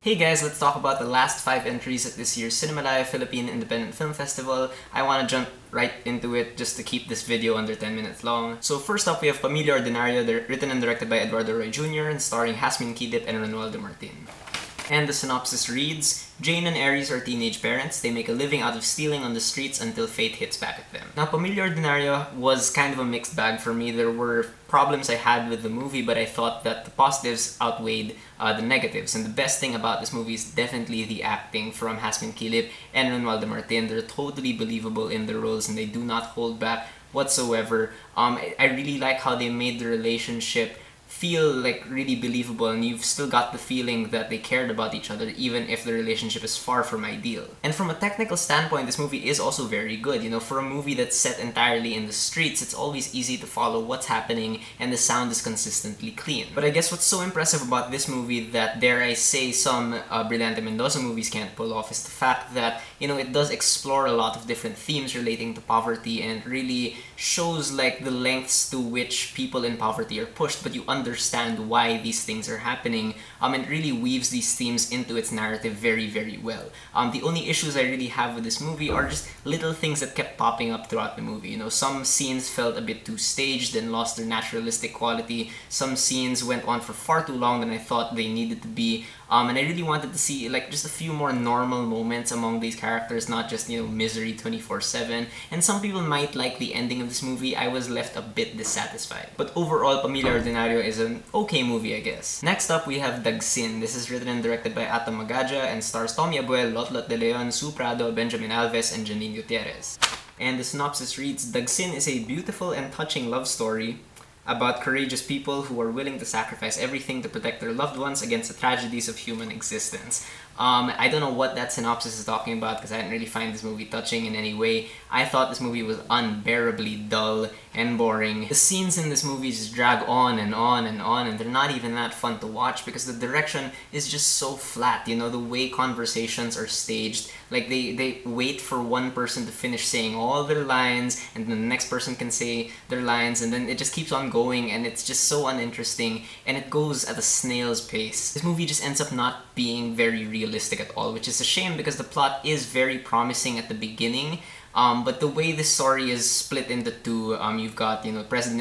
Hey guys, let's talk about the last 5 entries at this year's Cinemalaya Philippine Independent Film Festival. I want to jump right into it just to keep this video under 10 minutes long. So first up, we have Pamilya Ordinaryo, written and directed by Eduardo Roy Jr. and starring Hasmin Kidip and Ronaldo Martin. And the synopsis reads, Jane and Aries are teenage parents. They make a living out of stealing on the streets until fate hits back at them. Now, Pamilya Ordinaryo was kind of a mixed bag for me. There were problems I had with the movie, but I thought that the positives outweighed the negatives. And the best thing about this movie is definitely the acting from Hasmin Kidip and Ronaldo Martin. They're totally believable in their roles and they do not hold back whatsoever. I really like how they made the relationship feel like really believable, and you've still got the feeling that they cared about each other even if the relationship is far from ideal. And from a technical standpoint, this movie is also very good. You know, for a movie that's set entirely in the streets, it's always easy to follow what's happening and the sound is consistently clean. But I guess what's so impressive about this movie that, dare I say, some Brillante Mendoza movies can't pull off is the fact that, you know, it does explore a lot of different themes relating to poverty and really shows like the lengths to which people in poverty are pushed, but you understand why these things are happening, and really weaves these themes into its narrative very, very well. The only issues I really have with this movie are just little things that kept popping up throughout the movie. You know, some scenes felt a bit too staged and lost their naturalistic quality. Some scenes went on for far too long than I thought they needed to be. And I really wanted to see like just a few more normal moments among these characters, not just, you know, misery 24/7. And some people might like the ending of this movie. I was left a bit dissatisfied. But overall, Pamilya Ordinaryo is an okay movie, I guess. Next up, we have Dagsin. This is written and directed by Atom Magaja and stars Tommy Abuel, Lotlot De Leon, Sue Prado, Benjamin Alves, and Janine Gutierrez. And the synopsis reads, Dagsin is a beautiful and touching love story about courageous people who are willing to sacrifice everything to protect their loved ones against the tragedies of human existence. I don't know what that synopsis is talking about because I didn't really find this movie touching in any way. I thought this movie was unbearably dull and boring. The scenes in this movie just drag on and on and on, and they're not even that fun to watch because the direction is just so flat. You know, the way conversations are staged, like they wait for one person to finish saying all their lines and then the next person can say their lines, and then it just keeps on going and it's just so uninteresting and it goes at a snail's pace. This movie just ends up not being very realistic at all, which is a shame because the plot is very promising at the beginning. But the way this story is split into two, you've got, you know, present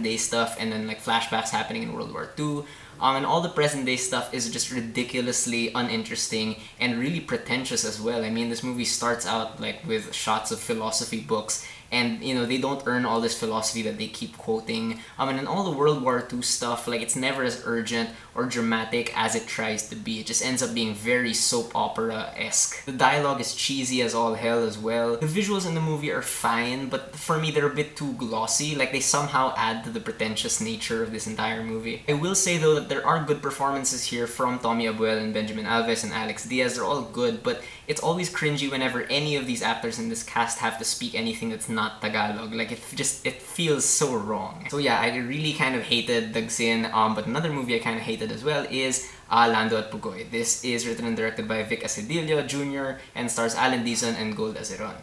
day stuff and then like flashbacks happening in World War II. And all the present day stuff is just ridiculously uninteresting and really pretentious as well. I mean, this movie starts out like with shots of philosophy books, and you know, they don't earn all this philosophy that they keep quoting. And then all the World War II stuff, like it's never as urgent or dramatic as it tries to be. It just ends up being very soap opera-esque. The dialogue is cheesy as all hell as well. The visuals in the movie are fine, but for me they're a bit too glossy. Like they somehow add to the pretentious nature of this entire movie. I will say though that there are good performances here from Tommy Abuel and Benjamin Alves and Alex Diaz. They're all good, but it's always cringy whenever any of these actors in this cast have to speak anything that's not Tagalog. Like it feels so wrong. So yeah, I really kind of hated Dagsin, but another movie I kind of hated as well is Lando at Bugoy. This is written and directed by Vic Asedillo Jr. and stars Alan Dizon and Gold Azeron.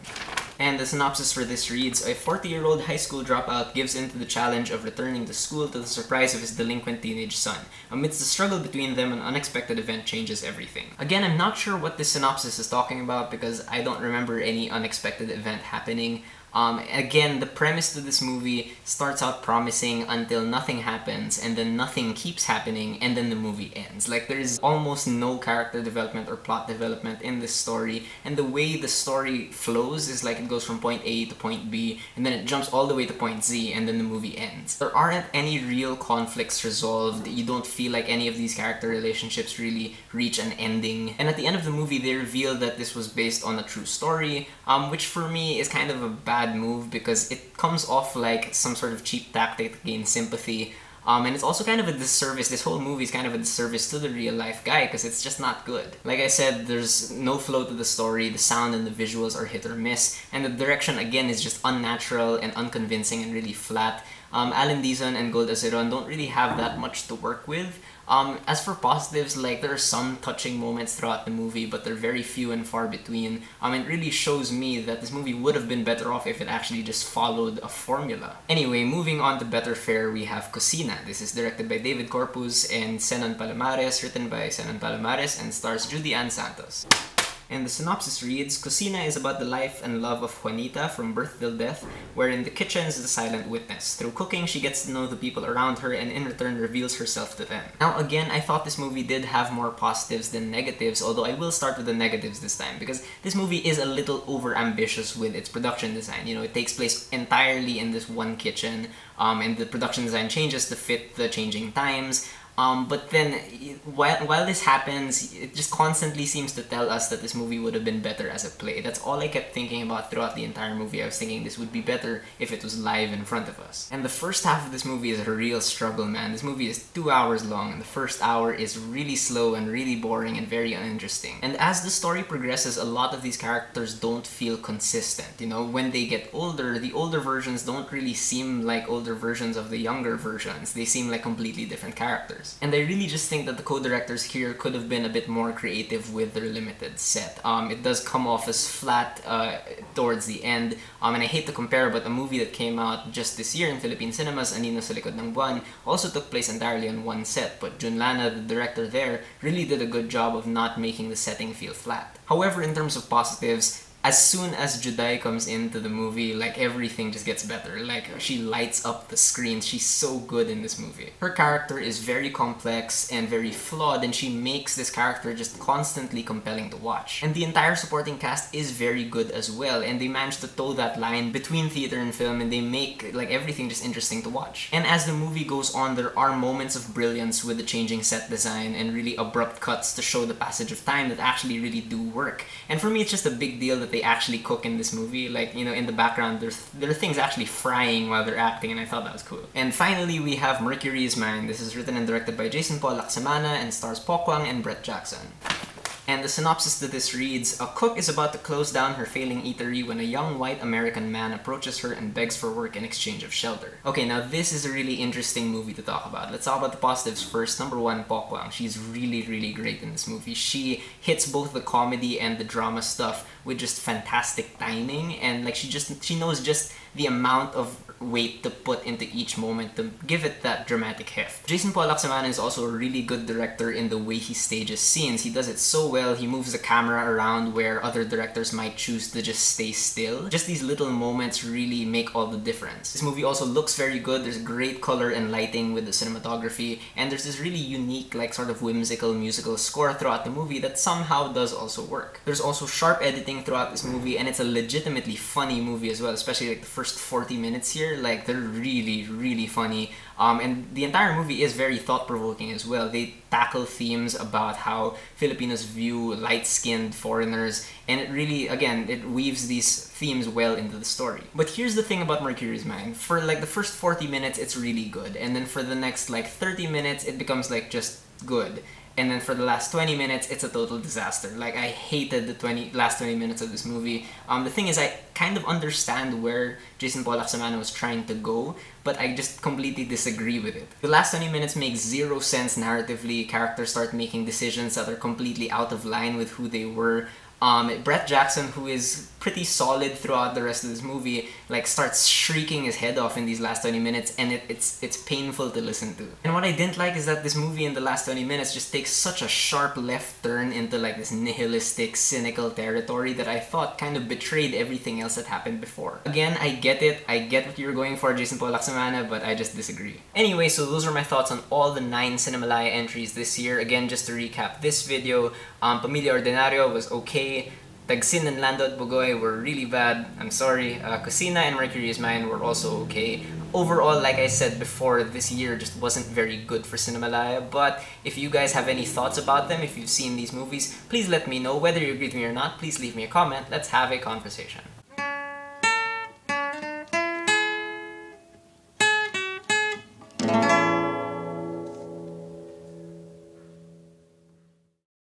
And the synopsis for this reads, a 40-year-old high school dropout gives in to the challenge of returning to school to the surprise of his delinquent teenage son. Amidst the struggle between them, an unexpected event changes everything. Again, I'm not sure what this synopsis is talking about because I don't remember any unexpected event happening. Again, the premise to this movie starts out promising until nothing happens, and then nothing keeps happening, and then the movie ends. Like, there's almost no character development or plot development in this story, and the way the story flows is like it goes from point A to point B, and then it jumps all the way to point Z, and then the movie ends. There aren't any real conflicts resolved. You don't feel like any of these character relationships really reach an ending. And at the end of the movie, they reveal that this was based on a true story, which for me is kind of a bad move because it comes off like some sort of cheap tactic to gain sympathy. And it's also kind of a disservice. This whole movie is kind of a disservice to the real life guy because it's just not good. Like I said, there's no flow to the story, the sound and the visuals are hit or miss, and the direction again is just unnatural and unconvincing and really flat. Alan Dizon and Gold Azeron don't really have that much to work with. As for positives, like, there are some touching moments throughout the movie, but they're very few and far between. It really shows me that this movie would have been better off if it actually just followed a formula. Anyway, moving on to better fare, we have Kusina. This is directed by David Corpus and Senan Palomares, written by Senan Palomares, and stars Judy Ann Santos. And the synopsis reads, Kusina is about the life and love of Juanita from birth till death, wherein the kitchen is the silent witness. Through cooking, she gets to know the people around her and in return reveals herself to them. Now again, I thought this movie did have more positives than negatives, although I will start with the negatives this time, because this movie is a little over-ambitious with its production design. You know, it takes place entirely in this one kitchen, and the production design changes to fit the changing times. But then, while this happens, it just constantly seems to tell us that this movie would have been better as a play. That's all I kept thinking about throughout the entire movie. I was thinking this would be better if it was live in front of us. And the first half of this movie is a real struggle, man. This movie is 2 hours long, and the first hour is really slow and really boring and very uninteresting. And as the story progresses, a lot of these characters don't feel consistent. You know, when they get older, the older versions don't really seem like older versions of the younger versions. They seem like completely different characters. And I really just think that the co-directors here could have been a bit more creative with their limited set. It does come off as flat towards the end, and I hate to compare, but a movie that came out just this year in Philippine cinemas, Anino sa Likod ng Buwan, also took place entirely on one set, but Junlana, the director there, really did a good job of not making the setting feel flat. However, in terms of positives, as soon as Juday comes into the movie, like, everything just gets better. Like, she lights up the screen. She's so good in this movie. Her character is very complex and very flawed, and she makes this character just constantly compelling to watch. And the entire supporting cast is very good as well, and they manage to toe that line between theater and film, and they make, like, everything just interesting to watch. And as the movie goes on, there are moments of brilliance with the changing set design and really abrupt cuts to show the passage of time that actually really do work. And for me, it's just a big deal that they actually cook in this movie. Like, you know, in the background there are things actually frying while they're acting, and I thought that was cool. And finally, we have Mercury's Mind. This is written and directed by Jason Paul Laksamana and stars Pokwang and Brett Jackson. And the synopsis to this reads, a cook is about to close down her failing eatery when a young white American man approaches her and begs for work in exchange of shelter. Okay, now this is a really interesting movie to talk about. Let's talk about the positives first. Number one, Pokwang. She's really, really great in this movie. She hits both the comedy and the drama stuff with just fantastic timing, and like she knows just the amount of weight to put into each moment to give it that dramatic heft. Jason Paul Laksamana is also a really good director in the way he stages scenes. He does it so well. He moves the camera around where other directors might choose to just stay still. Just these little moments really make all the difference. This movie also looks very good. There's great color and lighting with the cinematography, and there's this really unique, like, sort of whimsical musical score throughout the movie that somehow does also work. There's also sharp editing throughout this movie, and it's a legitimately funny movie as well, especially like the first 40 minutes here. Like, they're really, really funny. And the entire movie is very thought-provoking as well. They tackle themes about how Filipinos view light-skinned foreigners, and it really, again, it weaves these themes well into the story. But here's the thing about Mercury's Mind. For like the first 40 minutes, it's really good, and then for the next like 30 minutes, it becomes like just good. And then for the last 20 minutes, it's a total disaster. Like, I hated the last 20 minutes of this movie. The thing is, I kind of understand where Jason Paul Laksamana was trying to go, but I just completely disagree with it. The last 20 minutes makes zero sense narratively. Characters start making decisions that are completely out of line with who they were. Brett Jackson, who is pretty solid throughout the rest of this movie, like, starts shrieking his head off in these last 20 minutes, and it's painful to listen to. And what I didn't like is that this movie in the last 20 minutes just takes such a sharp left turn into like this nihilistic, cynical territory that I thought kind of betrayed everything else that happened before. Again, I get it. I get what you're going for, Jason Paul Laksamana, but I just disagree. Anyway, so those are my thoughts on all the 9 Cinemalaya entries this year. Again, just to recap this video, Pamilya Ordinaryo was okay. Dagsin and Lando at Bugoy were really bad. I'm sorry. Kusina and Mercury's Mind were also okay. Overall, like I said before, this year just wasn't very good for Cinemalaya, but if you guys have any thoughts about them, if you've seen these movies, please let me know. Whether you agree with me or not, please leave me a comment. Let's have a conversation.